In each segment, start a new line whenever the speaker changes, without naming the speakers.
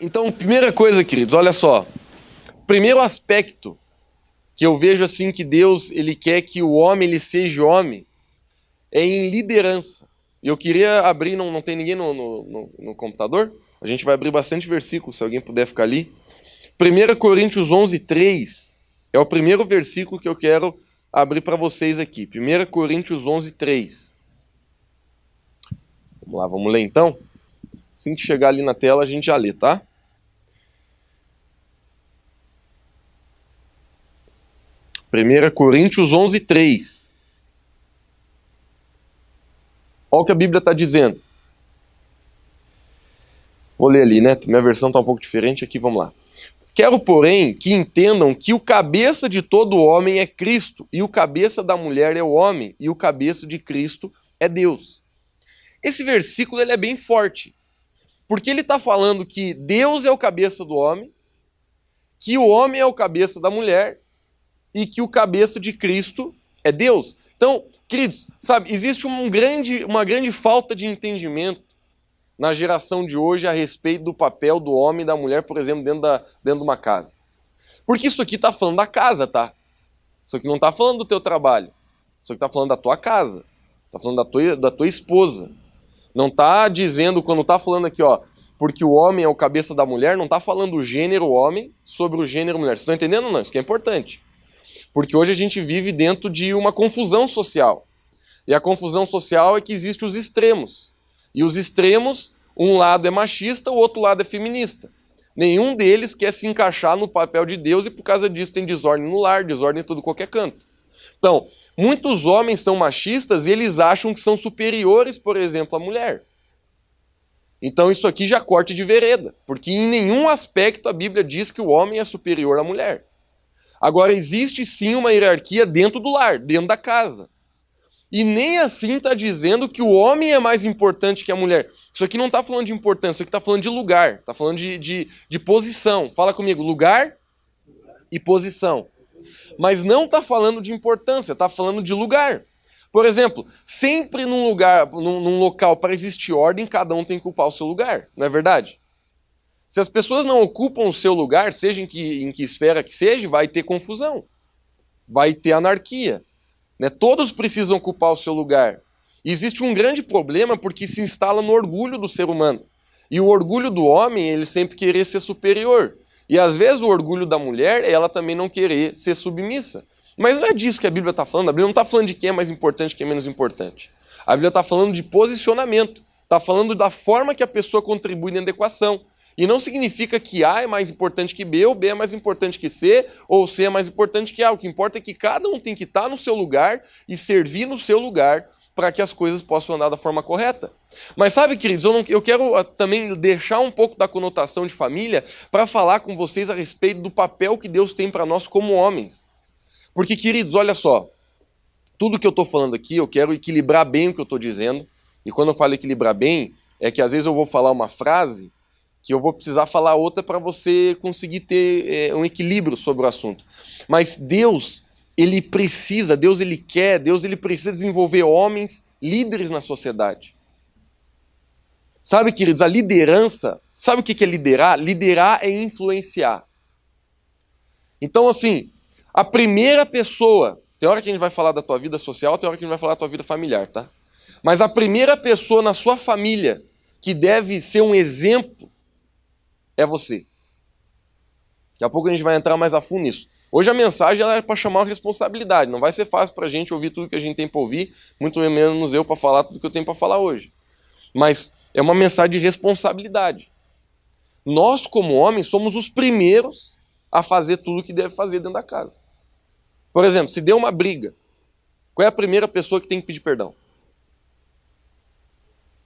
Então, primeira coisa, queridos, olha só. Primeiro aspecto que eu vejo assim que Deus ele quer que o homem ele seja homem é em liderança. Eu queria abrir, não tem ninguém no computador? A gente vai abrir bastante versículos, se alguém puder ficar ali. 1 Coríntios 11:3 é o primeiro versículo que eu quero abrir para vocês aqui. 1 Coríntios 11:3. Vamos lá, vamos ler então? Assim que chegar ali na tela a gente já lê, tá? 1 Coríntios 11:3. Olha o que a Bíblia está dizendo. Vou ler ali, né? Minha versão está um pouco diferente aqui, vamos lá. Quero, porém, que entendam que o cabeça de todo homem é Cristo, e o cabeça da mulher é o homem, e o cabeça de Cristo é Deus. Esse versículo ele é bem forte, porque ele está falando que Deus é o cabeça do homem, que o homem é o cabeça da mulher, e que o cabeça de Cristo é Deus. Então, queridos, sabe, existe uma grande falta de entendimento na geração de hoje a respeito do papel do homem e da mulher, por exemplo, dentro de uma casa. Porque isso aqui está falando da casa, tá? Isso aqui não está falando do teu trabalho. Isso aqui está falando da tua casa. Está falando da tua esposa. Não está dizendo, quando está falando aqui, ó, porque o homem é o cabeça da mulher, não está falando o gênero homem sobre o gênero mulher. Vocês estão entendendo? Não, isso aqui é importante. Porque hoje a gente vive dentro de uma confusão social. E a confusão social é que existem os extremos. E os extremos, um lado é machista, o outro lado é feminista. Nenhum deles quer se encaixar no papel de Deus e por causa disso tem desordem no lar, desordem em todo qualquer canto. Então, muitos homens são machistas e eles acham que são superiores, por exemplo, à mulher. Então isso aqui já corte de vereda, porque em nenhum aspecto a Bíblia diz que o homem é superior à mulher. Agora, existe sim uma hierarquia dentro do lar, dentro da casa. E nem assim está dizendo que o homem é mais importante que a mulher. Isso aqui não está falando de importância, isso aqui está falando de lugar, está falando de posição. Fala comigo, lugar e posição. Mas não está falando de importância, está falando de lugar. Por exemplo, sempre num local para existir ordem, cada um tem que ocupar o seu lugar, não é verdade? Se as pessoas não ocupam o seu lugar, seja em que esfera que seja, vai ter confusão, vai ter anarquia. Né? Todos precisam ocupar o seu lugar. E existe um grande problema porque se instala no orgulho do ser humano. E o orgulho do homem, ele sempre querer ser superior. E às vezes o orgulho da mulher, ela também não querer ser submissa. Mas não é disso que a Bíblia está falando. A Bíblia não está falando de quem é mais importante e quem é menos importante. A Bíblia está falando de posicionamento. Está falando da forma que a pessoa contribui dentro da equação. E não significa que A é mais importante que B, ou B é mais importante que C, ou C é mais importante que A. O que importa é que cada um tem que estar no seu lugar e servir no seu lugar para que as coisas possam andar da forma correta. Mas sabe, queridos, eu quero também deixar um pouco da conotação de família para falar com vocês a respeito do papel que Deus tem para nós como homens. Porque, queridos, olha só, tudo que eu estou falando aqui, eu quero equilibrar bem o que eu estou dizendo. E quando eu falo equilibrar bem, é que às vezes eu vou falar uma frase que eu vou precisar falar outra para você conseguir ter um equilíbrio sobre o assunto. Mas Deus, ele precisa, Deus ele quer, Deus ele precisa desenvolver homens líderes na sociedade. Sabe, queridos, a liderança, sabe o que é liderar? Liderar é influenciar. Então, assim, a primeira pessoa, tem hora que a gente vai falar da tua vida social, tem hora que a gente vai falar da tua vida familiar, tá? Mas a primeira pessoa na sua família que deve ser um exemplo é você. Daqui a pouco a gente vai entrar mais a fundo nisso. Hoje a mensagem ela é para chamar uma responsabilidade. Não vai ser fácil para a gente ouvir tudo que a gente tem para ouvir, muito menos eu para falar tudo que eu tenho para falar hoje. Mas é uma mensagem de responsabilidade. Nós, como homens, somos os primeiros a fazer tudo o que deve fazer dentro da casa. Por exemplo, se deu uma briga, qual é a primeira pessoa que tem que pedir perdão?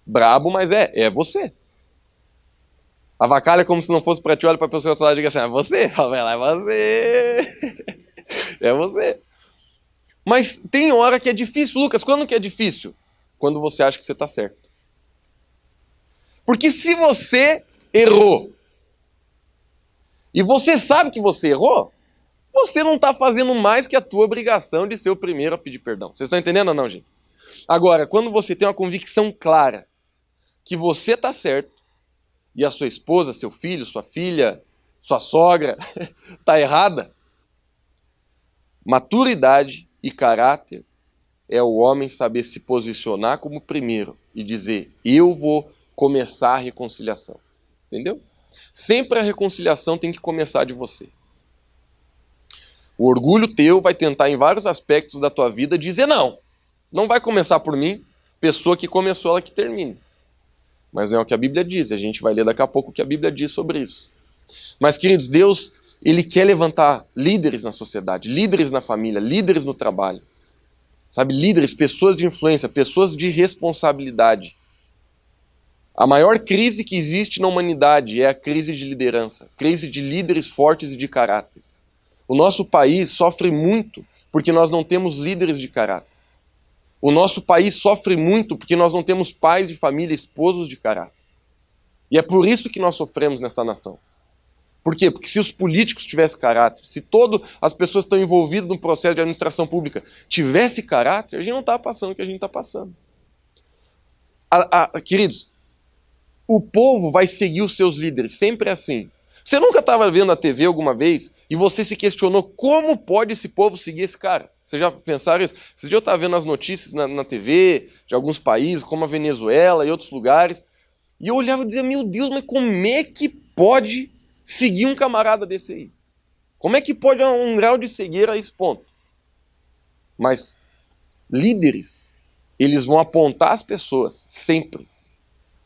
Brabo, mas é você. Avacalha como se não fosse para ti, olha para a pessoa do outro lado e diga assim, é você? Vai lá, é você. É você. Mas tem hora que é difícil. Lucas, quando que é difícil? Quando você acha que você está certo. Porque se você errou, e você sabe que você errou, você não está fazendo mais que a tua obrigação de ser o primeiro a pedir perdão. Vocês estão entendendo ou não, gente? Agora, quando você tem uma convicção clara que você está certo e a sua esposa, seu filho, sua filha, sua sogra está errada. Maturidade e caráter é o homem saber se posicionar como primeiro e dizer, eu vou começar a reconciliação. Entendeu? Sempre a reconciliação tem que começar de você. O orgulho teu vai tentar em vários aspectos da tua vida dizer não vai começar por mim, pessoa que começou ela que termine. Mas não é o que a Bíblia diz, a gente vai ler daqui a pouco o que a Bíblia diz sobre isso. Mas queridos, Deus, Ele quer levantar líderes na sociedade, líderes na família, líderes no trabalho. Sabe, líderes, pessoas de influência, pessoas de responsabilidade. A maior crise que existe na humanidade é a crise de liderança, crise de líderes fortes e de caráter. O nosso país sofre muito porque nós não temos líderes de caráter. O nosso país sofre muito porque nós não temos pais de família, esposos de caráter. E é por isso que nós sofremos nessa nação. Por quê? Porque se os políticos tivessem caráter, se todas as pessoas que estão envolvidas no processo de administração pública tivessem caráter, a gente não está passando o que a gente está passando. Queridos, o povo vai seguir os seus líderes, sempre assim. Você nunca estava vendo a TV alguma vez e você se questionou como pode esse povo seguir esse cara? Vocês já pensaram isso? Esse dia eu estava vendo as notícias na TV de alguns países, como a Venezuela e outros lugares, e eu olhava e dizia, meu Deus, mas como é que pode seguir um camarada desse aí? Como é que pode um grau de cegueira a esse ponto? Mas líderes, eles vão apontar as pessoas, sempre.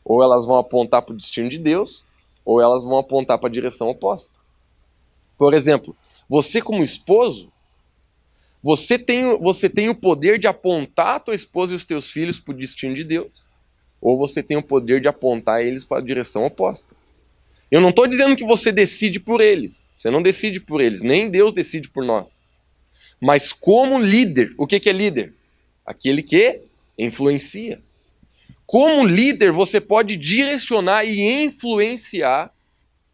Ou elas vão apontar para o destino de Deus, ou elas vão apontar para a direção oposta. Por exemplo, você como esposo, você tem o poder de apontar a tua esposa e os teus filhos para o destino de Deus, ou você tem o poder de apontar eles para a direção oposta. Eu não estou dizendo que você decide por eles, você não decide por eles, nem Deus decide por nós. Mas como líder, o que é líder? Aquele que influencia. Como líder, você pode direcionar e influenciar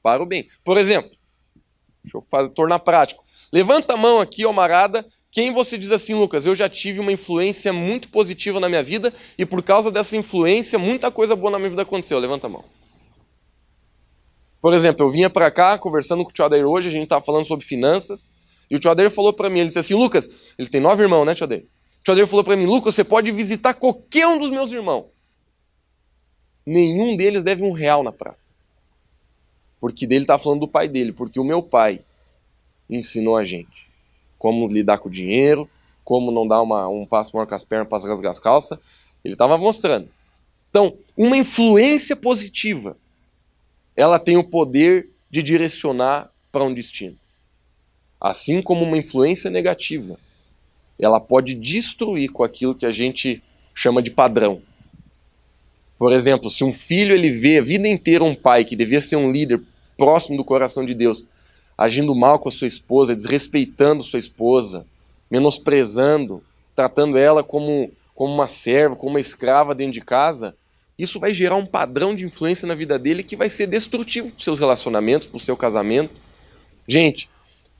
para o bem. Por exemplo, deixa eu tornar prático. Levanta a mão aqui, ó marada, quem você diz assim, Lucas, eu já tive uma influência muito positiva na minha vida e por causa dessa influência, muita coisa boa na minha vida aconteceu. Levanta a mão. Por exemplo, eu vinha para cá, conversando com o tio Adair hoje, a gente estava falando sobre finanças, e o tio Adair falou para mim, ele disse assim, Lucas, ele tem 9 irmãos, né, tio Adair? O tio Adair falou para mim, Lucas, você pode visitar qualquer um dos meus irmãos. Nenhum deles deve R$1 na praça. Porque dele está falando do pai dele, porque o meu pai ensinou a gente como lidar com o dinheiro, como não dar um passo maior com as pernas para rasgar as calças. Ele estava mostrando. Então, uma influência positiva, ela tem o poder de direcionar para um destino. Assim como uma influência negativa, ela pode destruir com aquilo que a gente chama de padrão. Por exemplo, se um filho ele vê a vida inteira um pai que devia ser um líder próximo do coração de Deus, agindo mal com a sua esposa, desrespeitando sua esposa, menosprezando, tratando ela como uma serva, como uma escrava dentro de casa, isso vai gerar um padrão de influência na vida dele que vai ser destrutivo para os seus relacionamentos, para o seu casamento. Gente,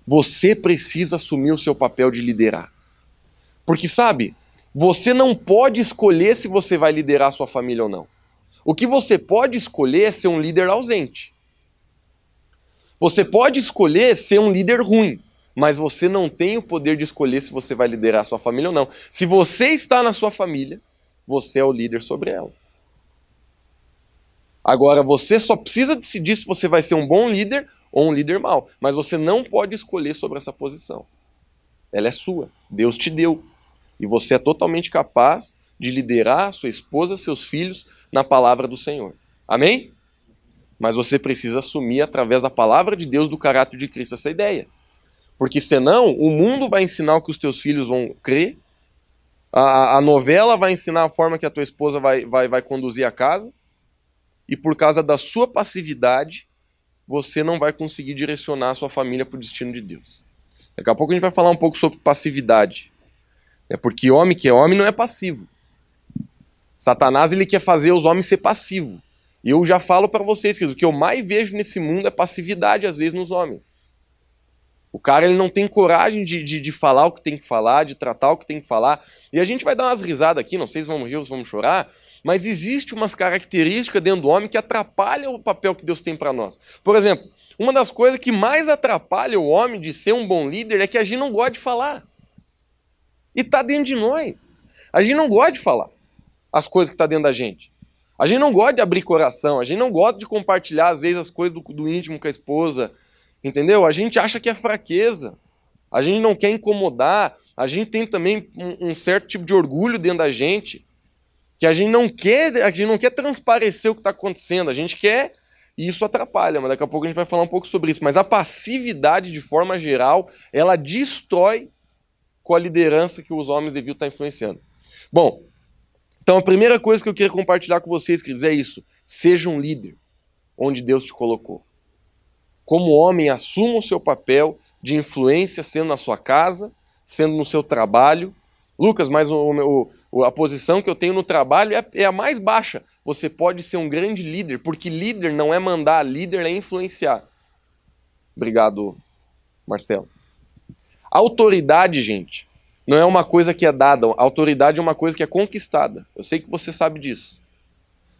você precisa assumir o seu papel de liderar. Porque, sabe, você não pode escolher se você vai liderar a sua família ou não. O que você pode escolher é ser um líder ausente. Você pode escolher ser um líder ruim, mas você não tem o poder de escolher se você vai liderar a sua família ou não. Se você está na sua família, você é o líder sobre ela. Agora, você só precisa decidir se você vai ser um bom líder ou um líder mau, mas você não pode escolher sobre essa posição. Ela é sua, Deus te deu. E você é totalmente capaz de liderar sua esposa, seus filhos na palavra do Senhor. Amém? Mas você precisa assumir através da palavra de Deus, do caráter de Cristo, essa ideia. Porque senão, o mundo vai ensinar o que os teus filhos vão crer, a novela vai ensinar a forma que a tua esposa vai conduzir a casa, e por causa da sua passividade, você não vai conseguir direcionar a sua família para o destino de Deus. Daqui a pouco a gente vai falar um pouco sobre passividade. Porque homem que é homem não é passivo. Satanás ele quer fazer os homens ser passivos. E eu já falo para vocês que o que eu mais vejo nesse mundo é passividade, às vezes, nos homens. O cara ele não tem coragem de falar o que tem que falar, de tratar o que tem que falar. E a gente vai dar umas risadas aqui, não sei se vamos rir ou se vamos chorar, mas existe umas características dentro do homem que atrapalham o papel que Deus tem para nós. Por exemplo, uma das coisas que mais atrapalha o homem de ser um bom líder é que a gente não gosta de falar. E está dentro de nós. A gente não gosta de falar as coisas que estão dentro da gente. A gente não gosta de abrir coração, a gente não gosta de compartilhar, às vezes, as coisas do íntimo com a esposa. Entendeu? A gente acha que é fraqueza. A gente não quer incomodar. A gente tem também um certo tipo de orgulho dentro da gente. Que a gente não quer transparecer o que está acontecendo. A gente quer... E isso atrapalha, mas daqui a pouco a gente vai falar um pouco sobre isso. Mas a passividade, de forma geral, ela destrói com a liderança que os homens deviam estar influenciando. Bom, então a primeira coisa que eu queria compartilhar com vocês, queridos, é isso. Seja um líder onde Deus te colocou. Como homem, assuma o seu papel de influência, sendo na sua casa, sendo no seu trabalho. Lucas, mas a posição que eu tenho no trabalho é a mais baixa. Você pode ser um grande líder, porque líder não é mandar, líder é influenciar. Obrigado, Marcelo. Autoridade, gente, não é uma coisa que é dada. Autoridade é uma coisa que é conquistada. Eu sei que você sabe disso.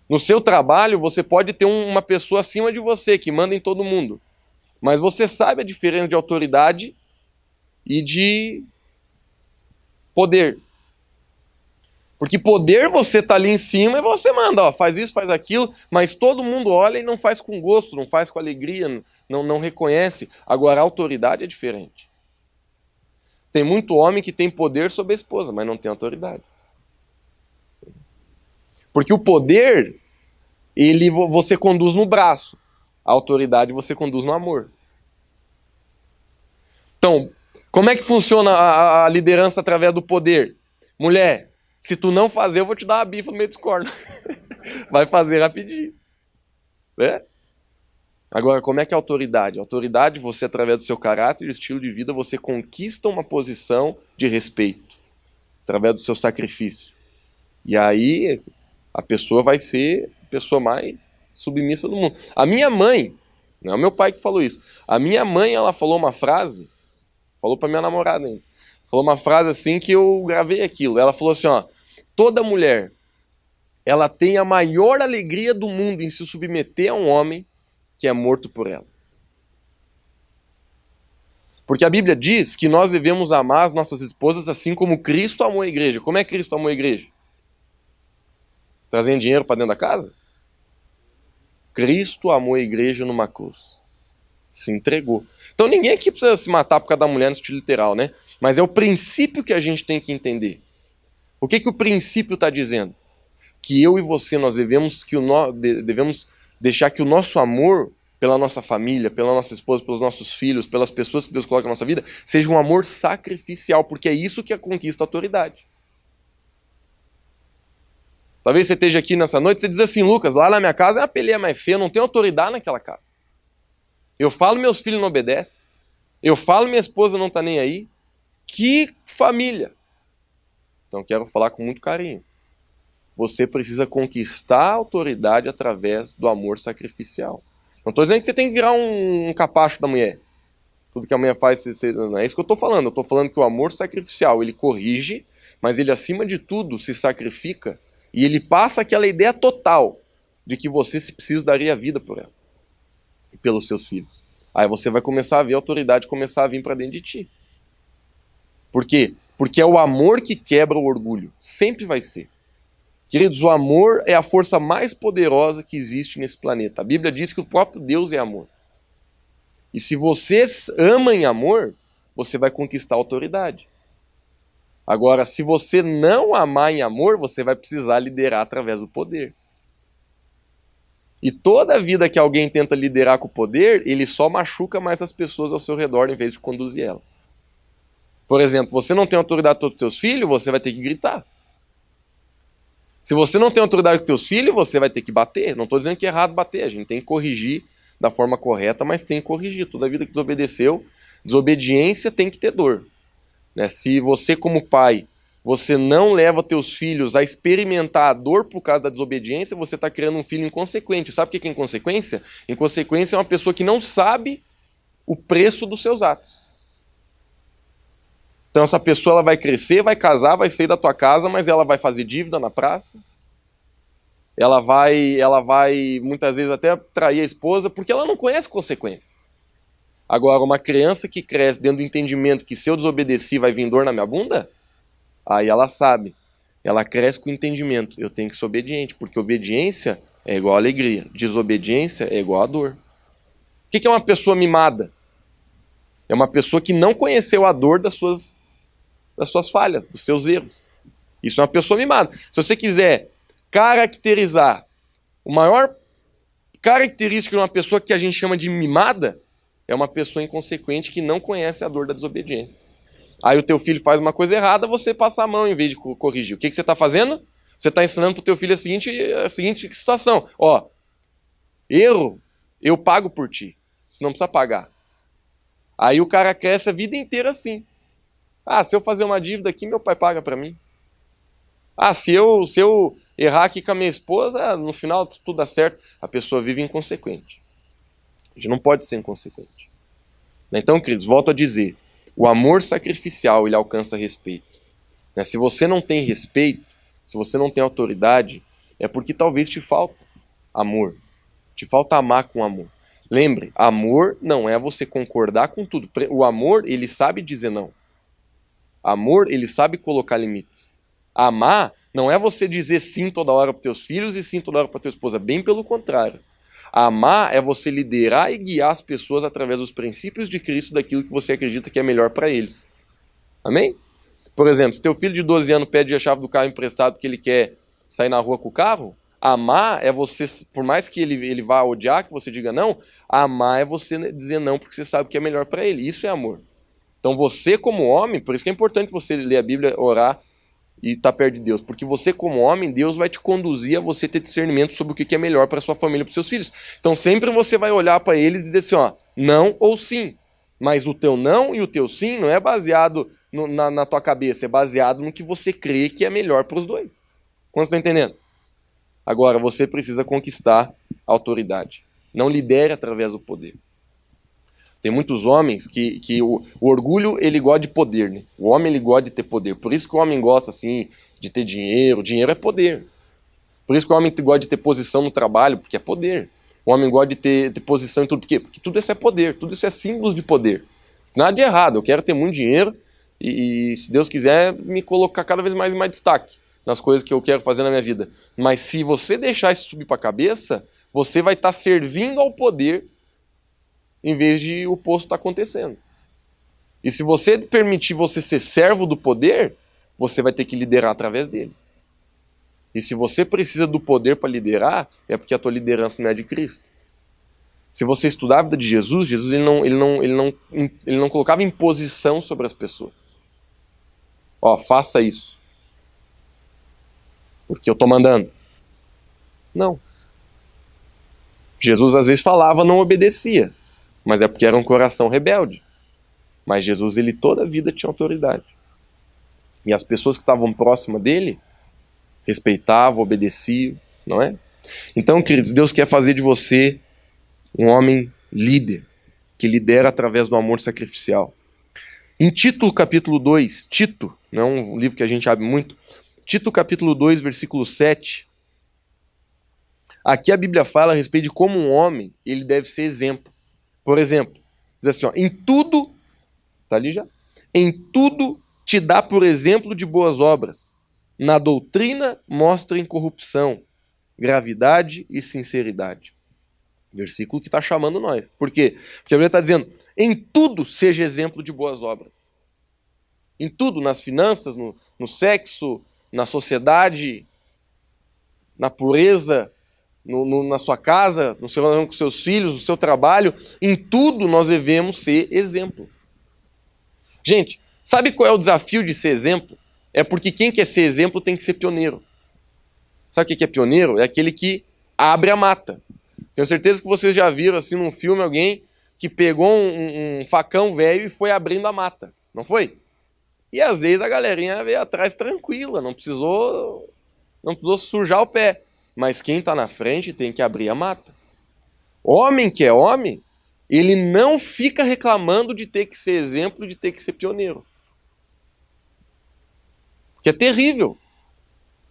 No seu trabalho, você pode ter uma pessoa acima de você, que manda em todo mundo. Mas você sabe a diferença de autoridade e de poder. Porque poder você tá ali em cima e você manda, ó, faz isso, faz aquilo, mas todo mundo olha e não faz com gosto, não faz com alegria, não reconhece. Agora, a autoridade é diferente. Tem muito homem que tem poder sobre a esposa, mas não tem autoridade. Porque o poder, você conduz no braço. A autoridade você conduz no amor. Então, como é que funciona a liderança através do poder? Mulher, se tu não fazer, eu vou te dar uma bifa no meio dos cornos. Vai fazer rapidinho. Né? Agora, como é que é a autoridade? A autoridade, você, através do seu caráter e estilo de vida, você conquista uma posição de respeito. Através do seu sacrifício. E aí, a pessoa vai ser a pessoa mais submissa do mundo. A minha mãe, não é o meu pai que falou isso, a minha mãe, ela falou uma frase, falou pra minha namorada ainda, falou uma frase assim que eu gravei aquilo. Ela falou assim, ó, toda mulher, ela tem a maior alegria do mundo em se submeter a um homem que é morto por ela. Porque a Bíblia diz que nós devemos amar as nossas esposas assim como Cristo amou a igreja. Como é que Cristo amou a igreja? Trazendo dinheiro para dentro da casa? Cristo amou a igreja numa cruz. Se entregou. Então ninguém aqui precisa se matar por causa da mulher no sentido literal, né? Mas é o princípio que a gente tem que entender. O que o princípio está dizendo? Que eu e você, nós devemos deixar que o nosso amor pela nossa família, pela nossa esposa, pelos nossos filhos, pelas pessoas que Deus coloca na nossa vida, seja um amor sacrificial, porque é isso que conquista a autoridade. Talvez você esteja aqui nessa noite e você diz assim, Lucas, lá na minha casa é uma peleia mais feia, eu não tenho autoridade naquela casa. Eu falo, meus filhos não obedecem. Eu falo, minha esposa não está nem aí. Que família! Então quero falar com muito carinho. Você precisa conquistar a autoridade através do amor sacrificial. Não estou dizendo que você tem que virar um capacho da mulher. Tudo que a mulher faz, não é isso que eu estou falando. Eu estou falando que o amor sacrificial, ele corrige, mas ele acima de tudo se sacrifica e ele passa aquela ideia total de que você, se preciso, daria a vida por ela e pelos seus filhos. Aí você vai começar a ver a autoridade começar a vir para dentro de ti. Por quê? Porque é o amor que quebra o orgulho. Sempre vai ser. Queridos, o amor é a força mais poderosa que existe nesse planeta. A Bíblia diz que o próprio Deus é amor. E se você ama em amor, você vai conquistar a autoridade. Agora, se você não amar em amor, você vai precisar liderar através do poder. E toda vida que alguém tenta liderar com o poder, ele só machuca mais as pessoas ao seu redor em vez de conduzir elas. Por exemplo, você não tem autoridade sobre os seus filhos, você vai ter que gritar. Se você não tem autoridade com seus filhos, você vai ter que bater. Não estou dizendo que é errado bater, a gente tem que corrigir da forma correta, mas tem que corrigir. Toda vida que desobedeceu, desobediência tem que ter dor. Né? Se você, como pai, você não leva teus filhos a experimentar a dor por causa da desobediência, você está criando um filho inconsequente. Sabe o que é inconsequência? Inconsequência é uma pessoa que não sabe o preço dos seus atos. Então essa pessoa ela vai crescer, vai casar, vai sair da tua casa, mas ela vai fazer dívida na praça. Ela vai muitas vezes até trair a esposa, porque ela não conhece consequência. Agora, uma criança que cresce dentro do entendimento que se eu desobedecer vai vir dor na minha bunda, aí ela sabe. Ela cresce com o entendimento. Eu tenho que ser obediente, porque obediência é igual a alegria. Desobediência é igual a dor. O que é uma pessoa mimada? É uma pessoa que não conheceu a dor das suas falhas, dos seus erros. Isso é uma pessoa mimada. Se você quiser caracterizar o maior característica de uma pessoa que a gente chama de mimada, é uma pessoa inconsequente que não conhece a dor da desobediência. Aí o teu filho faz uma coisa errada, você passa a mão em vez de corrigir. O que você está fazendo? Você está ensinando para o teu filho a seguinte situação. Ó, erro, eu pago por ti. Você não precisa pagar. Aí o cara cresce a vida inteira assim. Ah, se eu fazer uma dívida aqui, meu pai paga para mim. Ah, se eu errar aqui com a minha esposa, no final tudo dá certo. A pessoa vive inconsequente. A gente não pode ser inconsequente. Então, queridos, volto a dizer, o amor sacrificial, ele alcança respeito. Se você não tem respeito, se você não tem autoridade, é porque talvez te falta amor. Te falta amar com amor. Lembre, amor não é você concordar com tudo. O amor, ele sabe dizer não. Amor, ele sabe colocar limites. Amar não é você dizer sim toda hora para teus filhos e sim toda hora para tua esposa. Bem pelo contrário. Amar é você liderar e guiar as pessoas através dos princípios de Cristo, daquilo que você acredita que é melhor para eles. Amém? Por exemplo, se teu filho de 12 anos pede a chave do carro emprestado porque ele quer sair na rua com o carro, amar é você, por mais que ele vá odiar, que você diga não, amar é você dizer não porque você sabe que é melhor para ele. Isso é amor. Então você como homem, por isso que é importante você ler a Bíblia, orar e estar perto de Deus. Porque você como homem, Deus vai te conduzir a você ter discernimento sobre o que é melhor para sua família e para seus filhos. Então sempre você vai olhar para eles e dizer assim, ó, não ou sim. Mas o teu não e o teu sim não é baseado na tua cabeça, é baseado no que você crê que é melhor para os dois. Quando você está entendendo? Agora, você precisa conquistar a autoridade. Não lidere através do poder. Tem muitos homens que o orgulho, ele gosta de poder, né? O homem, ele gosta de ter poder. Por isso que o homem gosta, assim, de ter dinheiro. Dinheiro é poder. Por isso que o homem gosta de ter posição no trabalho, porque é poder. O homem gosta de ter posição em tudo, porque tudo isso é poder. Tudo isso é símbolos de poder. Nada de errado. Eu quero ter muito dinheiro e se Deus quiser, me colocar cada vez mais em mais destaque nas coisas que eu quero fazer na minha vida. Mas se você deixar isso subir para a cabeça, você vai estar servindo ao poder em vez de o oposto estar acontecendo. E se você permitir você ser servo do poder, você vai ter que liderar através dele. E se você precisa do poder para liderar, é porque a tua liderança não é de Cristo. Se você estudar a vida de Jesus, ele não colocava imposição sobre as pessoas. Ó, faça isso. Porque eu estou mandando. Não. Jesus às vezes falava, não obedecia. Mas é porque era um coração rebelde. Mas Jesus, ele toda a vida tinha autoridade. E as pessoas que estavam próximas dele, respeitavam, obedeciam, não é? Então, queridos, Deus quer fazer de você um homem líder, que lidera através do amor sacrificial. Em Tito, capítulo 2, Tito, não é um livro que a gente abre muito, Tito, capítulo 2, versículo 7, aqui a Bíblia fala a respeito de como um homem, ele deve ser exemplo. Por exemplo, diz assim, ó, em tudo, tá ali já? Em tudo te dá por exemplo de boas obras. Na doutrina mostra incorrupção, gravidade e sinceridade. Versículo que está chamando nós. Por quê? Porque a Bíblia está dizendo, em tudo seja exemplo de boas obras. Em tudo, nas finanças, no sexo, na sociedade, na pureza, na sua casa, no seu relacionamento com seus filhos, no seu trabalho, em tudo nós devemos ser exemplo. Gente, sabe qual é o desafio de ser exemplo? É porque quem quer ser exemplo tem que ser pioneiro. Sabe o que é pioneiro? É aquele que abre a mata. Tenho certeza que vocês já viram assim num filme alguém que pegou um facão velho e foi abrindo a mata. Não foi? E às vezes a galerinha veio atrás tranquila, não precisou sujar o pé. Mas quem está na frente tem que abrir a mata. Homem que é homem, ele não fica reclamando de ter que ser exemplo, de ter que ser pioneiro. que é terrível.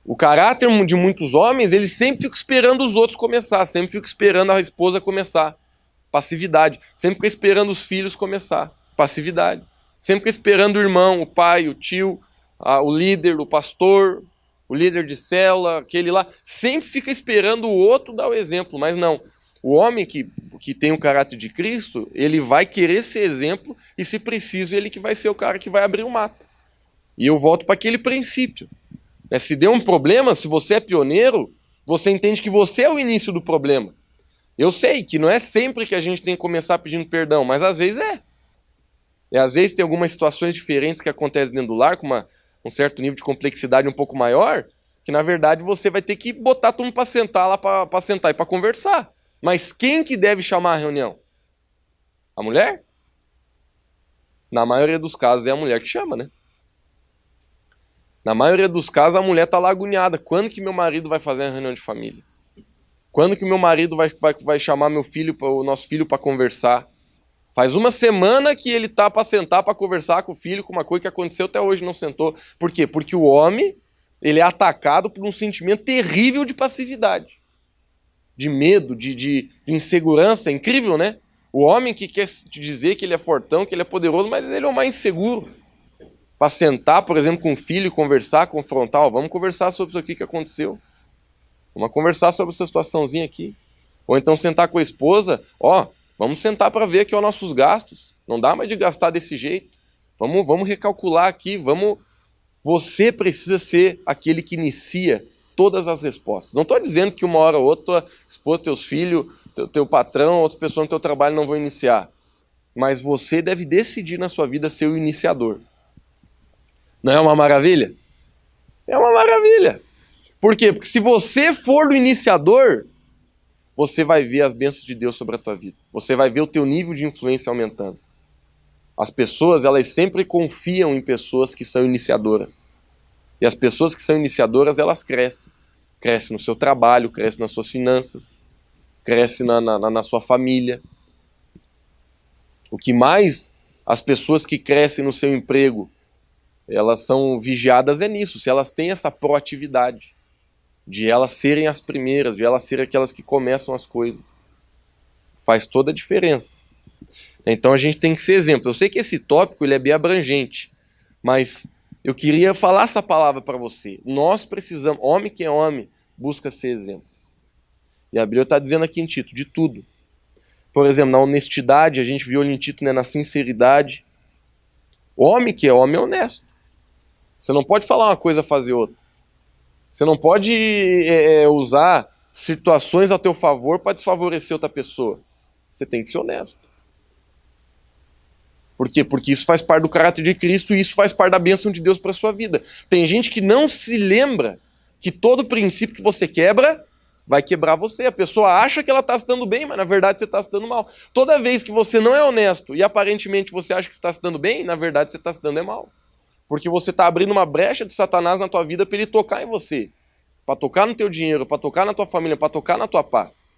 O caráter de muitos homens, eles sempre ficam esperando os outros começar, sempre ficam esperando a esposa começar, passividade. Sempre ficam esperando os filhos começar, passividade. Sempre ficam esperando o irmão, o pai, o tio, o líder, o pastor, o líder de célula, aquele lá. Sempre fica esperando o outro dar o exemplo, mas não. O homem que tem o caráter de Cristo, ele vai querer ser exemplo e, se preciso, ele que vai ser o cara que vai abrir o mato. E eu volto para aquele princípio. Se der um problema, se você é pioneiro, você entende que você é o início do problema. Eu sei que não é sempre que a gente tem que começar pedindo perdão, mas às vezes é. E às vezes tem algumas situações diferentes que acontecem dentro do lar, com um certo nível de complexidade um pouco maior, que na verdade você vai ter que botar todo mundo para sentar lá, para sentar e para conversar. Mas quem que deve chamar a reunião? A mulher? Na maioria dos casos é a mulher que chama, né? Na maioria dos casos a mulher tá lá agoniada. Quando que meu marido vai fazer a reunião de família? Quando que meu marido vai chamar o nosso filho para conversar? Faz uma semana que ele tá para sentar para conversar com o filho, com uma coisa que aconteceu até hoje não sentou. Por quê? Porque o homem, ele é atacado por um sentimento terrível de passividade. De medo, de insegurança. É incrível, né? O homem que quer te dizer que ele é fortão, que ele é poderoso, mas ele é o mais inseguro. Para sentar, por exemplo, com o filho e conversar, confrontar, ó, vamos conversar sobre isso aqui que aconteceu. Vamos conversar sobre essa situaçãozinha aqui. Ou então sentar com a esposa, ó, vamos sentar para ver aqui os nossos gastos. Não dá mais de gastar desse jeito. Vamos recalcular aqui, Você precisa ser aquele que inicia todas as respostas. Não estou dizendo que uma hora ou outra, tua esposa, teus filhos, teu patrão, outras pessoas no teu trabalho não vão iniciar. Mas você deve decidir na sua vida ser o iniciador. Não é uma maravilha? É uma maravilha. Por quê? Porque se você for o iniciador, você vai ver as bênçãos de Deus sobre a tua vida. Você vai ver o teu nível de influência aumentando. As pessoas, elas sempre confiam em pessoas que são iniciadoras. E as pessoas que são iniciadoras, elas crescem. Crescem no seu trabalho, crescem nas suas finanças, crescem na sua família. O que mais as pessoas que crescem no seu emprego, elas são vigiadas é nisso, se elas têm essa proatividade, de elas serem as primeiras, de elas serem aquelas que começam as coisas. Faz toda a diferença. Então a gente tem que ser exemplo. Eu sei que esse tópico ele é bem abrangente, mas eu queria falar essa palavra para você. Nós precisamos, homem que é homem, busca ser exemplo. E a Bíblia está dizendo aqui em Tito, de tudo. Por exemplo, na honestidade, a gente viu ali em Tito, né, na sinceridade. Homem que é homem é honesto. Você não pode falar uma coisa e fazer outra. Você não pode usar situações a teu favor para desfavorecer outra pessoa. Você tem que ser honesto. Por quê? Porque isso faz parte do caráter de Cristo e isso faz parte da bênção de Deus para a sua vida. Tem gente que não se lembra que todo princípio que você quebra vai quebrar você. A pessoa acha que ela está se dando bem, mas na verdade você está se dando mal. Toda vez que você não é honesto e aparentemente você acha que está se dando bem, na verdade você está se dando mal. Porque você está abrindo uma brecha de Satanás na tua vida para ele tocar em você. Para tocar no teu dinheiro, para tocar na tua família, para tocar na tua paz.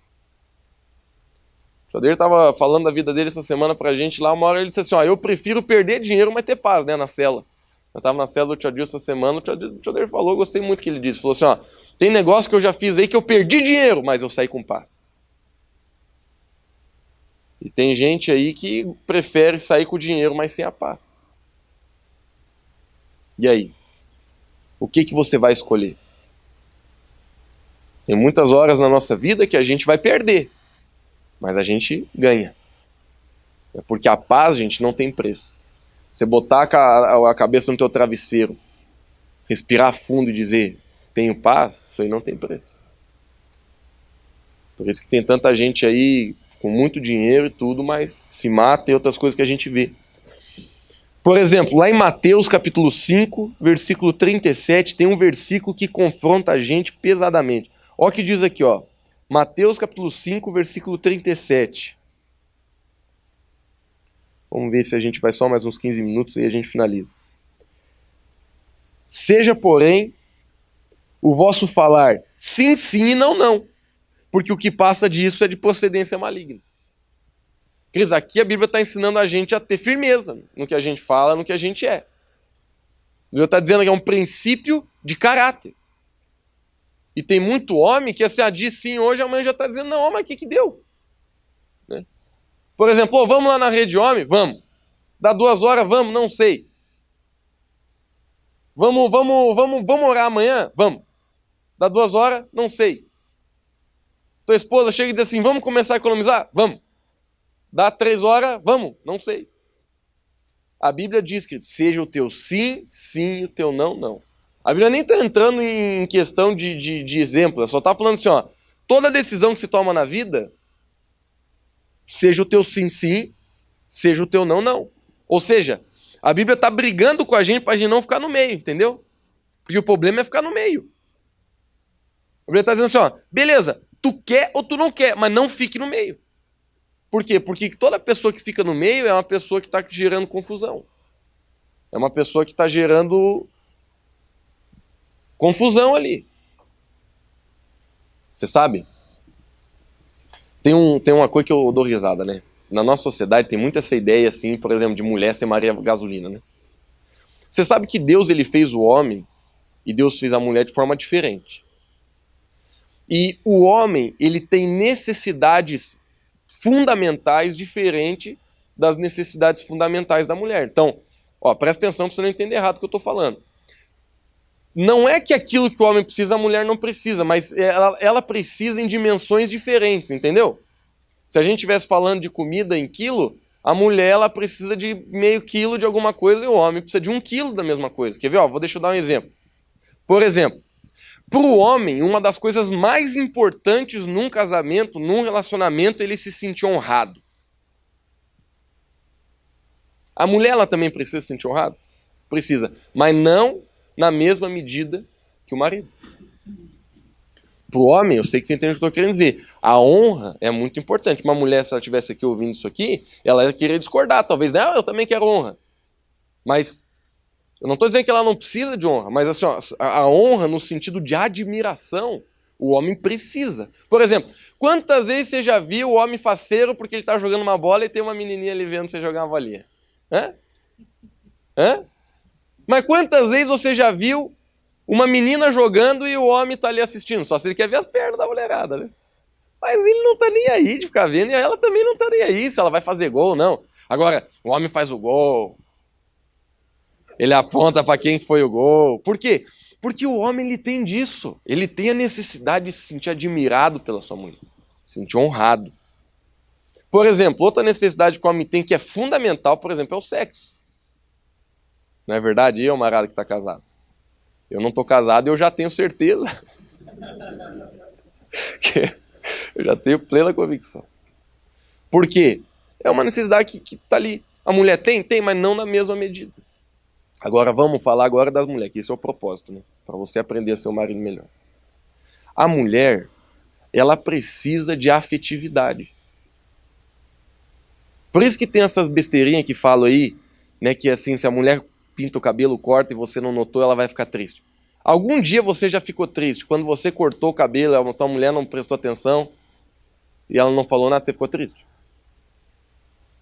O Tio Adeir estava falando da vida dele essa semana pra gente lá, uma hora ele disse assim, ó, eu prefiro perder dinheiro, mas ter paz, né, na cela. Eu estava na cela do Tio Adeir essa semana, o Tio Adeir falou, eu gostei muito que ele disse, falou assim, ó, tem negócio que eu já fiz aí que eu perdi dinheiro, mas eu saí com paz. E tem gente aí que prefere sair com o dinheiro, mas sem a paz. E aí? O que você vai escolher? Tem muitas horas na nossa vida que a gente vai perder, mas a gente ganha. É porque a paz, gente, não tem preço. Você botar a cabeça no teu travesseiro, respirar fundo e dizer, tenho paz, isso aí não tem preço. Por isso que tem tanta gente aí com muito dinheiro e tudo, mas se mata e outras coisas que a gente vê. Por exemplo, lá em Mateus capítulo 5, versículo 37, tem um versículo que confronta a gente pesadamente. Olha o que diz aqui, ó. Mateus capítulo 5, versículo 37. Vamos ver se a gente vai só mais uns 15 minutos e a gente finaliza. Seja, porém, o vosso falar sim, sim e não, não. Porque o que passa disso é de procedência maligna. Queridos, aqui a Bíblia está ensinando a gente a ter firmeza no que a gente fala, no que a gente é. Ele está dizendo que é um princípio de caráter. E tem muito homem que assim, diz sim hoje, amanhã já está dizendo, não, mas o que deu? Né? Por exemplo, vamos lá na rede homem? Vamos. Dá 2 horas? Vamos, não sei. Vamos orar amanhã? Vamos. Dá 2 horas? Não sei. Tua esposa chega e diz assim, vamos começar a economizar? Vamos. Dá 3 horas? Vamos, não sei. A Bíblia diz que seja o teu sim, sim, e o teu não, não. A Bíblia nem está entrando em questão de exemplo, ela só está falando assim, toda decisão que se toma na vida, seja o teu sim, sim, seja o teu não, não. Ou seja, a Bíblia está brigando com a gente para a gente não ficar no meio, entendeu? Porque o problema é ficar no meio. A Bíblia está dizendo assim, beleza, tu quer ou tu não quer, mas não fique no meio. Por quê? Porque toda pessoa que fica no meio é uma pessoa que está gerando confusão. É uma pessoa que está gerando confusão ali. Você sabe? Tem uma coisa que eu dou risada, né? Na nossa sociedade tem muito essa ideia, assim, por exemplo, de mulher ser Maria Gasolina, né? Você sabe que Deus ele fez o homem e Deus fez a mulher de forma diferente. E o homem, ele tem necessidades fundamentais diferentes das necessidades fundamentais da mulher. Então, presta atenção para você não entender errado o que eu estou falando. Não é que aquilo que o homem precisa, a mulher não precisa, mas ela precisa em dimensões diferentes, entendeu? Se a gente estivesse falando de comida em quilo, a mulher ela precisa de meio quilo de alguma coisa e o homem precisa de 1 quilo da mesma coisa. Quer ver? Deixa eu dar um exemplo. Por exemplo, para o homem, uma das coisas mais importantes num casamento, num relacionamento, ele se sentir honrado. A mulher ela também precisa se sentir honrada? Precisa, mas não na mesma medida que o marido. Para o homem, eu sei que você entende o que eu estou querendo dizer. A honra é muito importante. Uma mulher, se ela estivesse aqui ouvindo isso aqui, ela ia querer discordar. Talvez, não, eu também quero honra. Mas eu não estou dizendo que ela não precisa de honra, mas assim, a honra no sentido de admiração, o homem precisa. Por exemplo, quantas vezes você já viu o homem faceiro porque ele está jogando uma bola e tem uma menininha ali vendo você jogar uma bolinha? Hã? Mas quantas vezes você já viu uma menina jogando e o homem está ali assistindo? Só se ele quer ver as pernas da mulherada, né? Mas ele não está nem aí de ficar vendo e ela também não está nem aí se ela vai fazer gol ou não. Agora, o homem faz o gol, ele aponta para quem foi o gol. Por quê? Porque o homem ele tem disso. Ele tem a necessidade de se sentir admirado pela sua mulher, se sentir honrado. Por exemplo, outra necessidade que o homem tem que é fundamental, por exemplo, é o sexo. Não é verdade? Eu, marado que está casado. Eu não estou casado e eu já tenho certeza. Eu já tenho plena convicção. Por quê? É uma necessidade que está ali. A mulher tem, mas não na mesma medida. Agora vamos falar agora das mulheres, que esse é o propósito, né? Para você aprender a ser um marido melhor. A mulher, ela precisa de afetividade. Por isso que tem essas besteirinhas que falam aí, né? Que assim, se a mulher pinta o cabelo, corta e você não notou, ela vai ficar triste. Algum dia você já ficou triste, quando você cortou o cabelo, a tua mulher não prestou atenção e ela não falou nada, você ficou triste?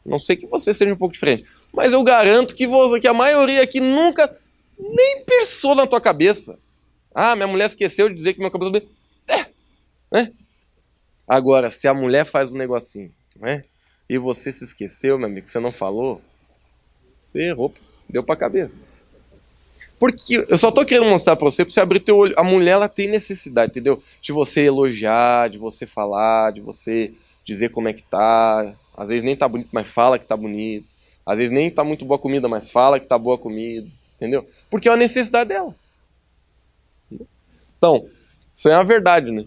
Não sei que você seja um pouco diferente, mas eu garanto que a maioria aqui nunca nem pensou na tua cabeça. Ah, minha mulher esqueceu de dizer que meu cabelo... né? Agora, se a mulher faz um negocinho, né? E você se esqueceu, meu amigo, que você não falou, errou, deu pra cabeça. Porque eu só tô querendo mostrar pra você abrir teu olho. A mulher, ela tem necessidade, entendeu? De você elogiar, de você falar, de você dizer como é que tá. Às vezes nem tá bonito, mas fala que tá bonito. Às vezes nem tá muito boa a comida, mas fala que tá boa a comida. Entendeu? Porque é uma necessidade dela. Então, isso é uma verdade, né?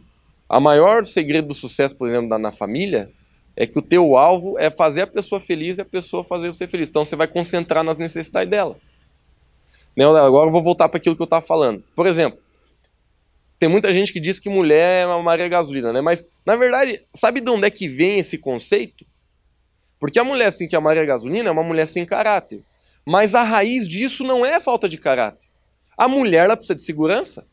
A maior segredo do sucesso, por exemplo, na família, é que o teu alvo é fazer a pessoa feliz e a pessoa fazer você feliz. Então você vai concentrar nas necessidades dela. Agora eu vou voltar para aquilo que eu estava falando. Por exemplo, tem muita gente que diz que mulher é uma Maria Gasolina, né? Mas, na verdade, sabe de onde é que vem esse conceito? Porque a mulher assim que é a Maria Gasolina é uma mulher sem caráter. Mas a raiz disso não é a falta de caráter. A mulher ela precisa de segurança.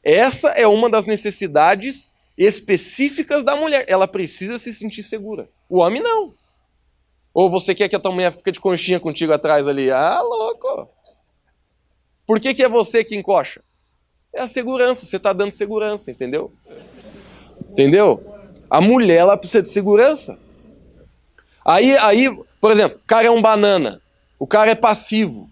Essa é uma das necessidades específicas da mulher. Ela precisa se sentir segura. O homem não. Ou você quer que a tua mulher fique de conchinha contigo atrás ali? Ah, louco! Por que é você que encoxa? É a segurança, você está dando segurança, entendeu? Entendeu? A mulher, ela precisa de segurança. Aí, por exemplo, o cara é um banana, o cara é passivo,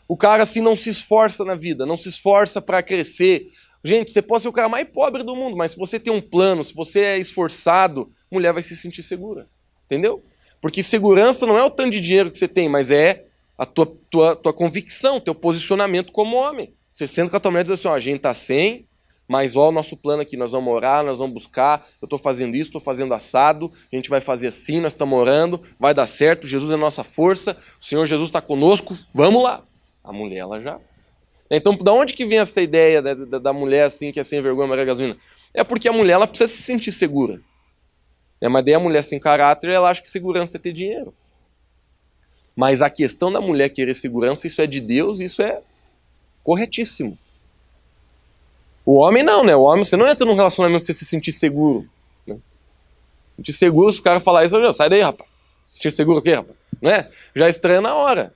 o cara assim não se esforça na vida, não se esforça para crescer. Gente, você pode ser o cara mais pobre do mundo, mas se você tem um plano, se você é esforçado, a mulher vai se sentir segura, entendeu? Porque segurança não é o tanto de dinheiro que você tem, mas é a tua convicção, teu posicionamento como homem. Você sendo com a tua mulher diz assim, ó, a gente tá sem, mas ó, o nosso plano aqui, nós vamos orar, nós vamos buscar, eu estou fazendo isso, estou fazendo assado, a gente vai fazer assim, nós estamos orando, vai dar certo, Jesus é a nossa força, o Senhor Jesus está conosco, vamos lá. A mulher, ela já... Então, da onde que vem essa ideia da mulher assim, que é sem vergonha, Maria Gasolina? É porque a mulher, ela precisa se sentir segura. Mas daí a mulher sem caráter, ela acha que segurança é ter dinheiro. Mas a questão da mulher querer segurança, isso é de Deus, isso é corretíssimo. O homem não, né? O homem, você não entra num relacionamento pra você se sentir seguro. Né? Sentir seguro, se o cara falar isso, sai daí, rapaz. Sentir seguro o quê, rapaz? Não é? Já estranha na hora.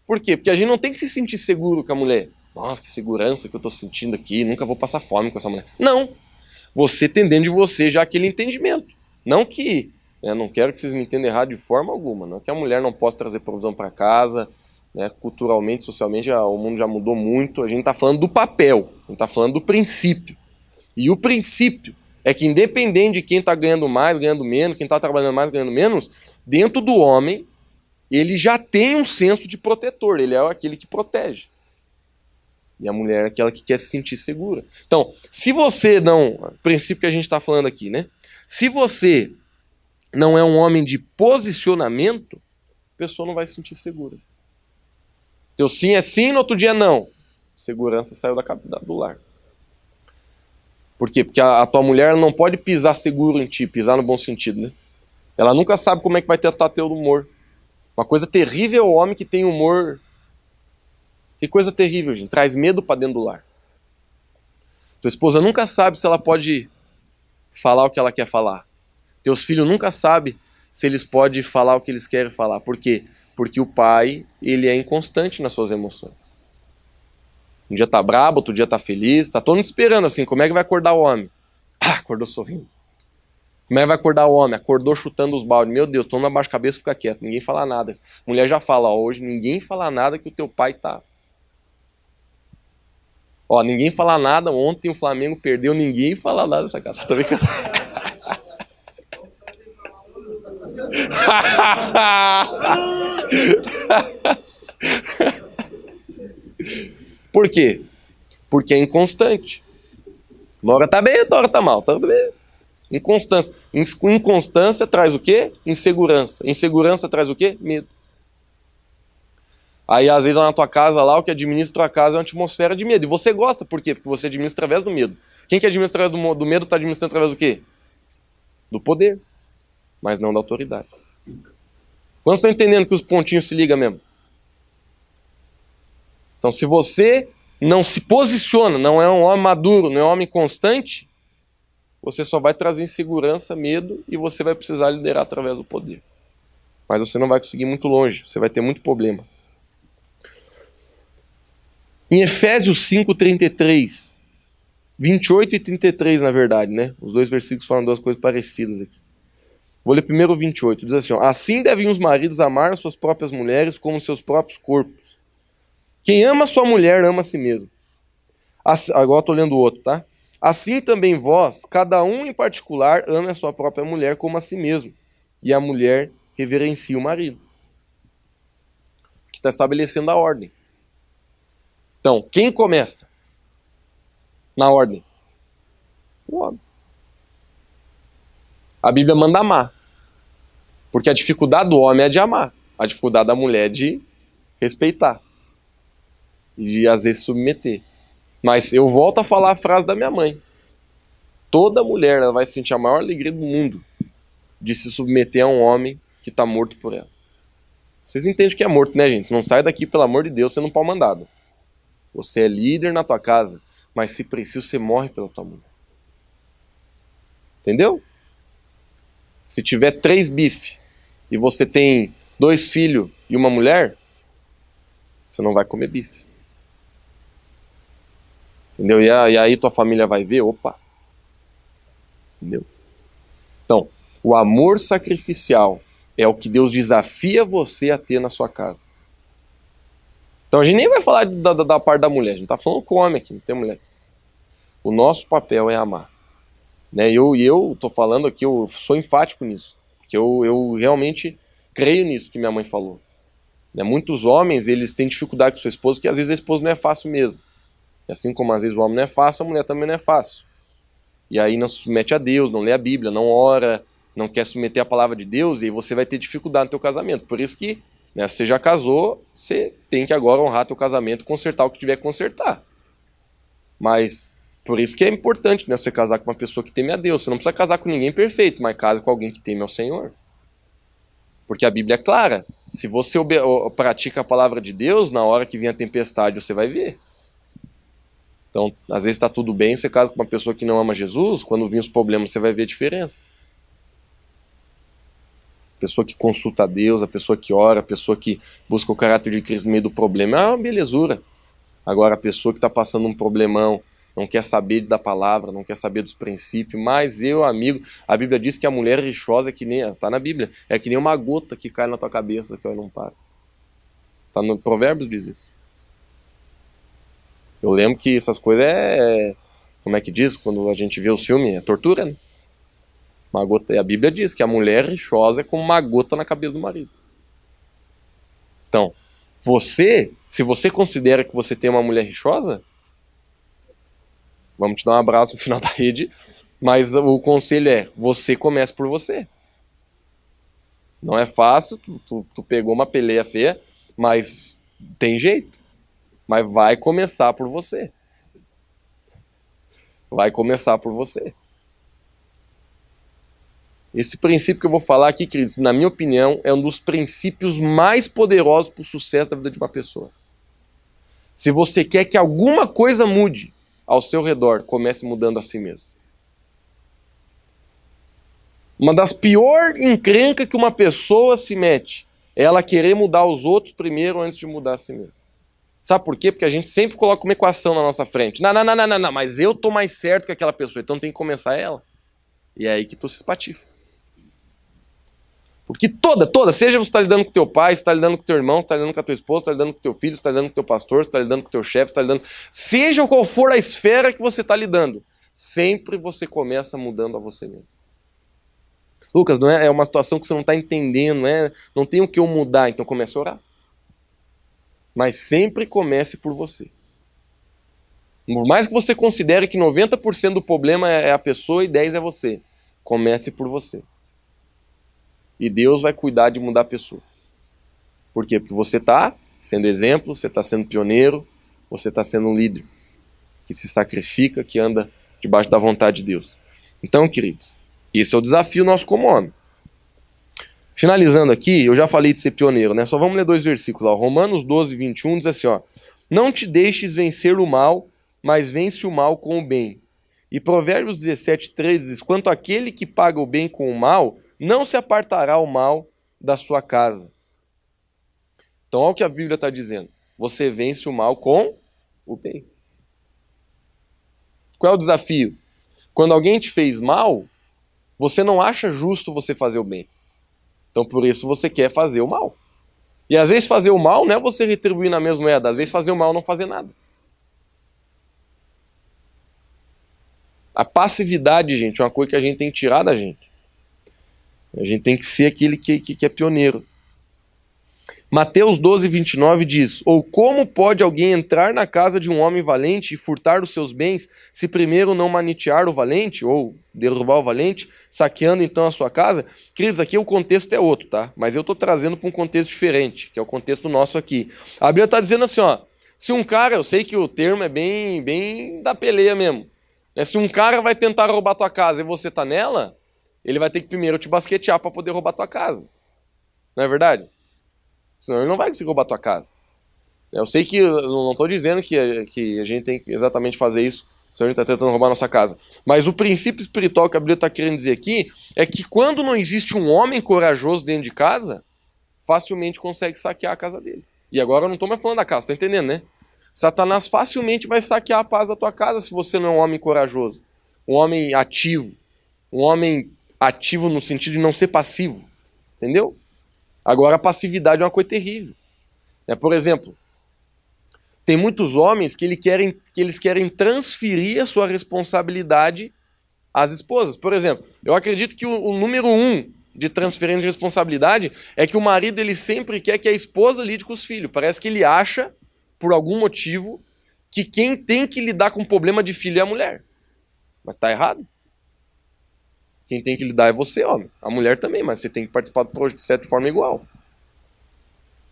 Por quê? Porque a gente não tem que se sentir seguro com a mulher. Nossa, que segurança que eu tô sentindo aqui, nunca vou passar fome com essa mulher. Não. Você tem dentro de você já aquele entendimento. Não que... Eu não quero que vocês me entendam errado de forma alguma. Não é que a mulher não possa trazer provisão para casa, né? Culturalmente, socialmente, o mundo já mudou muito. A gente está falando do papel, a gente está falando do princípio. E o princípio é que independente de quem está ganhando mais, ganhando menos, quem está trabalhando mais, ganhando menos, dentro do homem, ele já tem um senso de protetor, ele é aquele que protege. E a mulher é aquela que quer se sentir segura. Então, se você não... O princípio que a gente está falando aqui, né? Se você não é um homem de posicionamento, a pessoa não vai se sentir segura. Teu sim é sim, no outro dia não. Segurança saiu do lar. Por quê? Porque a tua mulher não pode pisar seguro em ti, pisar no bom sentido, né? Ela nunca sabe como é que vai tratar teu humor. Uma coisa terrível é o homem que tem humor... Que coisa terrível, gente. Traz medo para dentro do lar. Tua esposa nunca sabe se ela pode falar o que ela quer falar. Teus filhos nunca sabem se eles podem falar o que eles querem falar. Por quê? Porque o pai, ele é inconstante nas suas emoções. Um dia tá brabo, outro dia tá feliz, tá todo mundo esperando assim, como é que vai acordar o homem? Ah, acordou sorrindo. Como é que vai acordar o homem? Acordou chutando os baldes. Meu Deus, toma abaixo da cabeça e fica quieto, ninguém fala nada. Mulher já fala, ó, hoje ninguém fala nada que o teu pai tá... Ó, ninguém fala nada, ontem o Flamengo perdeu, ninguém fala nada dessa casa. Tá brincando? Por quê? Porque é inconstante. Uma hora tá bem, outra hora tá mal. Tá bem. Inconstância. Inconstância traz o quê? Insegurança. Insegurança traz o quê? Medo. Aí, às vezes, na tua casa lá, o que administra a tua casa é uma atmosfera de medo. E você gosta, por quê? Porque você administra através do medo. Quem que administra através do medo está administrando através do quê? Do poder. Mas não da autoridade. Quando estão entendendo que os pontinhos se ligam mesmo? Então, se você não se posiciona, não é um homem maduro, não é um homem constante, você só vai trazer insegurança, medo, e você vai precisar liderar através do poder. Mas você não vai conseguir muito longe, você vai ter muito problema. Em Efésios 5:33, 28 e 33, na verdade, né? Os dois versículos falam duas coisas parecidas aqui. Vou ler primeiro o 28, diz assim, ó, assim devem os maridos amar suas próprias mulheres como seus próprios corpos. Quem ama sua mulher ama a si mesmo. Agora eu estou lendo o outro, tá? Assim também vós, cada um em particular, ame a sua própria mulher como a si mesmo. E a mulher reverencia o marido. Que está estabelecendo a ordem. Então, quem começa na ordem? O homem. A Bíblia manda amar. Porque a dificuldade do homem é de amar. A dificuldade da mulher é de respeitar. E às vezes submeter. Mas eu volto a falar a frase da minha mãe. Toda mulher ela vai sentir a maior alegria do mundo de se submeter a um homem que está morto por ela. Vocês entendem o que é morto, né, gente? Não sai daqui, pelo amor de Deus, sendo um pau mandado. Você é líder na tua casa, mas se preciso, você morre pela tua mulher. Entendeu? Se tiver 3 bifes e você tem 2 filhos e uma mulher, você não vai comer bife. Entendeu? E aí tua família vai ver, opa. Entendeu? Então, o amor sacrificial é o que Deus desafia você a ter na sua casa. Então a gente nem vai falar da parte da mulher, a gente tá falando com o homem aqui, não tem mulher. O nosso papel é amar. Né? E eu tô falando aqui, eu sou enfático nisso. Porque eu realmente creio nisso que minha mãe falou. Né? Muitos homens, eles têm dificuldade com sua esposa, porque às vezes a esposa não é fácil mesmo. E assim como às vezes o homem não é fácil, a mulher também não é fácil. E aí não se submete a Deus, não lê a Bíblia, não ora, não quer submeter a palavra de Deus, e aí você vai ter dificuldade no teu casamento. Por isso que, né, você já casou, você tem que agora honrar teu casamento, consertar o que tiver que consertar. Mas por isso que é importante, né, você casar com uma pessoa que teme a Deus. Você não precisa casar com ninguém perfeito, mas casa com alguém que teme ao Senhor. Porque a Bíblia é clara. Se você pratica a palavra de Deus, na hora que vem a tempestade, você vai ver. Então, às vezes está tudo bem, você casa com uma pessoa que não ama Jesus, quando vir os problemas você vai ver a diferença. A pessoa que consulta a Deus, a pessoa que ora, a pessoa que busca o caráter de Cristo no meio do problema, é uma belezura. Agora, a pessoa que está passando um problemão, não quer saber da palavra, não quer saber dos princípios, mas amigo, a Bíblia diz que a mulher rixosa é que nem, está na Bíblia, é que nem uma gota que cai na tua cabeça, que ela não para. Está no Provérbios diz isso. Eu lembro que essas coisas como é que diz? Quando a gente vê o filme, é tortura, né? Uma gota, e a Bíblia diz que a mulher rixosa é como uma gota na cabeça do marido. Então, se você considera que você tem uma mulher rixosa, vamos te dar um abraço no final da rede, mas o conselho é, você comece por você. Não é fácil, tu pegou uma peleia feia, mas tem jeito. Mas vai começar por você. Vai começar por você. Esse princípio que eu vou falar aqui, queridos, na minha opinião, é um dos princípios mais poderosos para o sucesso da vida de uma pessoa. Se você quer que alguma coisa mude ao seu redor, comece mudando a si mesmo. Uma das piores encrencas que uma pessoa se mete é ela querer mudar os outros primeiro antes de mudar a si mesmo. Sabe por quê? Porque a gente sempre coloca uma equação na nossa frente. Não, mas eu tô mais certo que aquela pessoa, então tem que começar ela. E é aí que tu se espatifa. Porque seja você está lidando com teu pai, você está lidando com teu irmão, você está lidando com a tua esposa, você está lidando com teu filho, você está lidando com teu pastor, você está lidando com teu chefe, você está lidando... Seja qual for a esfera que você está lidando, sempre você começa mudando a você mesmo. Lucas, não é uma situação que você não está entendendo, não tem o que eu mudar, então comece a orar. Mas sempre comece por você. Por mais que você considere que 90% do problema é a pessoa e 10% é você, comece por você. E Deus vai cuidar de mudar a pessoa. Por quê? Porque você está sendo exemplo, você está sendo pioneiro, você está sendo um líder que se sacrifica, que anda debaixo da vontade de Deus. Então, queridos, esse é o desafio nosso como homem. Finalizando aqui, eu já falei de ser pioneiro, né? Só vamos ler 2 versículos. Ó. Romanos 12, 21 diz assim, ó. Não te deixes vencer o mal, mas vence o mal com o bem. E Provérbios 17, 3 diz, quanto àquele que paga o bem com o mal, não se apartará o mal da sua casa. Então, olha o que a Bíblia está dizendo. Você vence o mal com o bem. Qual é o desafio? Quando alguém te fez mal, você não acha justo você fazer o bem. Então, por isso, você quer fazer o mal. E às vezes fazer o mal não é você retribuir na mesma moeda. Às vezes fazer o mal é não fazer nada. A passividade, gente, é uma coisa que a gente tem que tirar da gente. A gente tem que ser aquele que é pioneiro. Mateus 12, 29 diz, ou como pode alguém entrar na casa de um homem valente e furtar os seus bens, se primeiro não manitear o valente, ou derrubar o valente, saqueando então a sua casa? Queridos, aqui o contexto é outro, tá? Mas eu estou trazendo para um contexto diferente, que é o contexto nosso aqui. A Bíblia está dizendo assim, ó, se um cara, eu sei que o termo é bem da peleia mesmo, né? Se um cara vai tentar roubar tua casa e você tá nela, ele vai ter que primeiro te basquetear para poder roubar tua casa. Não é verdade? Senão ele não vai conseguir roubar tua casa. Eu sei que eu não estou dizendo que a gente tem que exatamente fazer isso, se a gente está tentando roubar nossa casa. Mas o princípio espiritual que a Bíblia está querendo dizer aqui é que quando não existe um homem corajoso dentro de casa, facilmente consegue saquear a casa dele. E agora eu não estou mais falando da casa, estou entendendo, né? Satanás facilmente vai saquear a paz da tua casa se você não é um homem corajoso, um homem ativo, no sentido de não ser passivo, entendeu? Agora a passividade é uma coisa terrível. Por exemplo, tem muitos homens que eles querem transferir a sua responsabilidade às esposas. Por exemplo, eu acredito que o número 1 de transferência de responsabilidade é que o marido ele sempre quer que a esposa lide com os filhos. Parece que ele acha, por algum motivo, que quem tem que lidar com o problema de filho é a mulher. Mas tá errado. Quem tem que lidar é você, homem. A mulher também, mas você tem que participar do projeto de certa forma igual.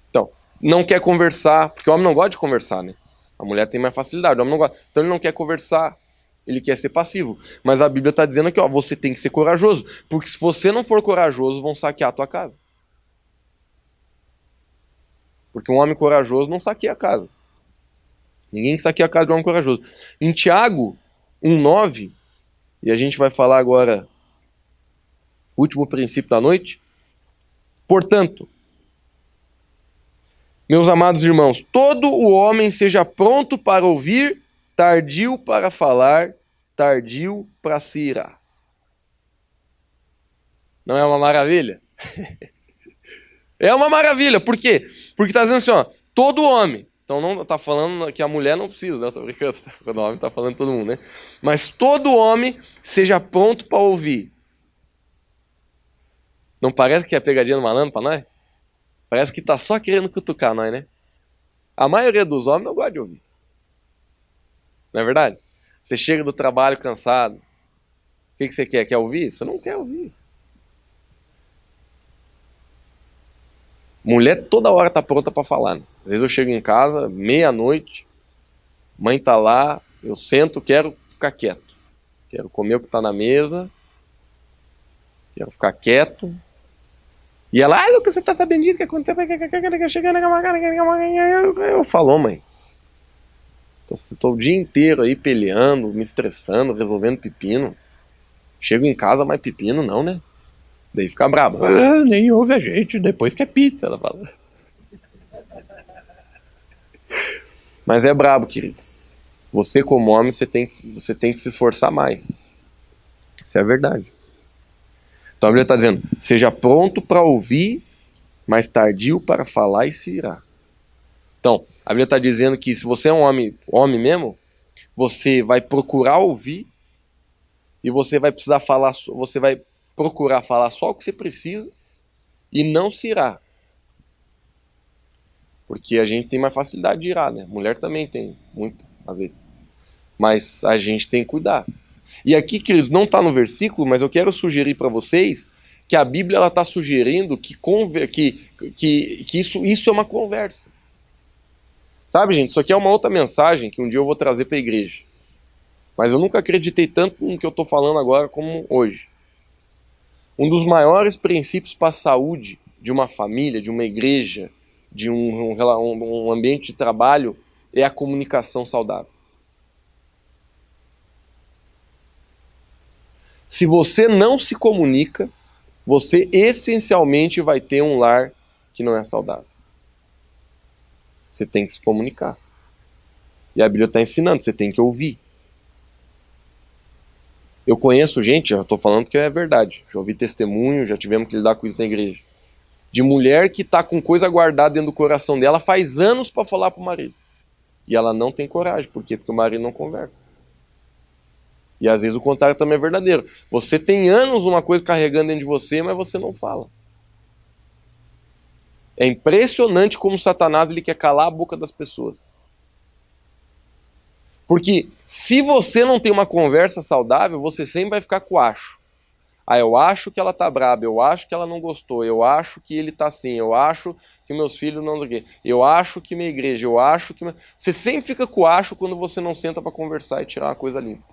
Então, não quer conversar, porque o homem não gosta de conversar, né? A mulher tem mais facilidade, o homem não gosta. Então ele não quer conversar, ele quer ser passivo. Mas a Bíblia está dizendo que você tem que ser corajoso, porque se você não for corajoso, vão saquear a tua casa. Porque um homem corajoso não saqueia a casa. Ninguém saqueia a casa de um homem corajoso. Em Tiago 1,9, e a gente vai falar agora o último princípio da noite. Portanto, meus amados irmãos, todo o homem seja pronto para ouvir, tardio para falar, tardio para se irar. Não é uma maravilha? É uma maravilha. Por quê? Porque está dizendo assim, ó, todo homem. Então não está falando que a mulher não precisa, né? Estou brincando. Quando o homem está falando todo mundo, né? Mas todo homem seja pronto para ouvir. Não parece que é pegadinha do malandro para nós? Parece que está só querendo cutucar nós, né? A maioria dos homens não gosta de ouvir. Não é verdade? Você chega do trabalho cansado. O que você quer? Quer ouvir? Você não quer ouvir. Mulher toda hora tá pronta para falar. Né? Às vezes eu chego em casa, meia-noite, mãe tá lá, eu sento, quero ficar quieto. Quero comer o que tá na mesa. Quero ficar quieto. E ela, Lucas, você tá sabendo disso? Que aconteceu? Eu falo, mãe. Tô o dia inteiro aí peleando, me estressando, resolvendo pepino. Chego em casa, mais pepino não, né? Daí fica brava. Nem ouve a gente, depois que é pizza, ela fala. Mas é brabo, queridos. Você como homem, você tem que se esforçar mais. Isso é a verdade. Então a Bíblia está dizendo, seja pronto para ouvir, mas tardio para falar e se irar. Então, a Bíblia está dizendo que se você é um homem mesmo, você vai procurar ouvir e você vai precisar falar, você vai procurar falar só o que você precisa e não se irar. Porque a gente tem mais facilidade de irar, né? Mulher também tem, muito, às vezes. Mas a gente tem que cuidar. E aqui, queridos, não está no versículo, mas eu quero sugerir para vocês que a Bíblia está sugerindo que isso é uma conversa. Sabe, gente, isso aqui é uma outra mensagem que um dia eu vou trazer para a igreja. Mas eu nunca acreditei tanto no que eu estou falando agora como hoje. Um dos maiores princípios para a saúde de uma família, de uma igreja, de um ambiente de trabalho é a comunicação saudável. Se você não se comunica, você essencialmente vai ter um lar que não é saudável. Você tem que se comunicar. E a Bíblia está ensinando, você tem que ouvir. Eu conheço gente, eu estou falando que é verdade, já ouvi testemunho, já tivemos que lidar com isso na igreja, de mulher que está com coisa guardada dentro do coração dela faz anos para falar para o marido. E ela não tem coragem, por quê? Porque o marido não conversa. E às vezes o contrário também é verdadeiro. Você tem anos uma coisa carregando dentro de você, mas você não fala. É impressionante como Satanás ele quer calar a boca das pessoas. Porque se você não tem uma conversa saudável, você sempre vai ficar com o acho. Eu acho que ela tá braba, eu acho que ela não gostou, eu acho que ele tá assim, eu acho que meus filhos não... Eu acho que minha igreja, eu acho que... Você sempre fica com o acho quando você não senta para conversar e tirar uma coisa limpa.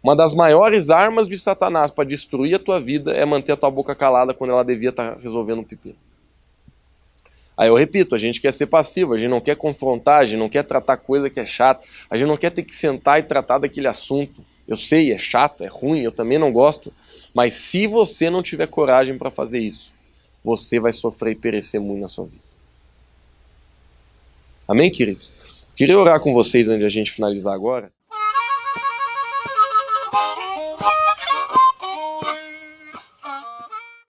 Uma das maiores armas de Satanás para destruir a tua vida é manter a tua boca calada quando ela devia estar resolvendo um pepino. Aí eu repito, a gente quer ser passivo, a gente não quer confrontar, a gente não quer tratar coisa que é chata, a gente não quer ter que sentar e tratar daquele assunto. Eu sei, é chato, é ruim, eu também não gosto, mas se você não tiver coragem para fazer isso, você vai sofrer e perecer muito na sua vida. Amém, queridos? Queria orar com vocês antes de a gente finalizar agora.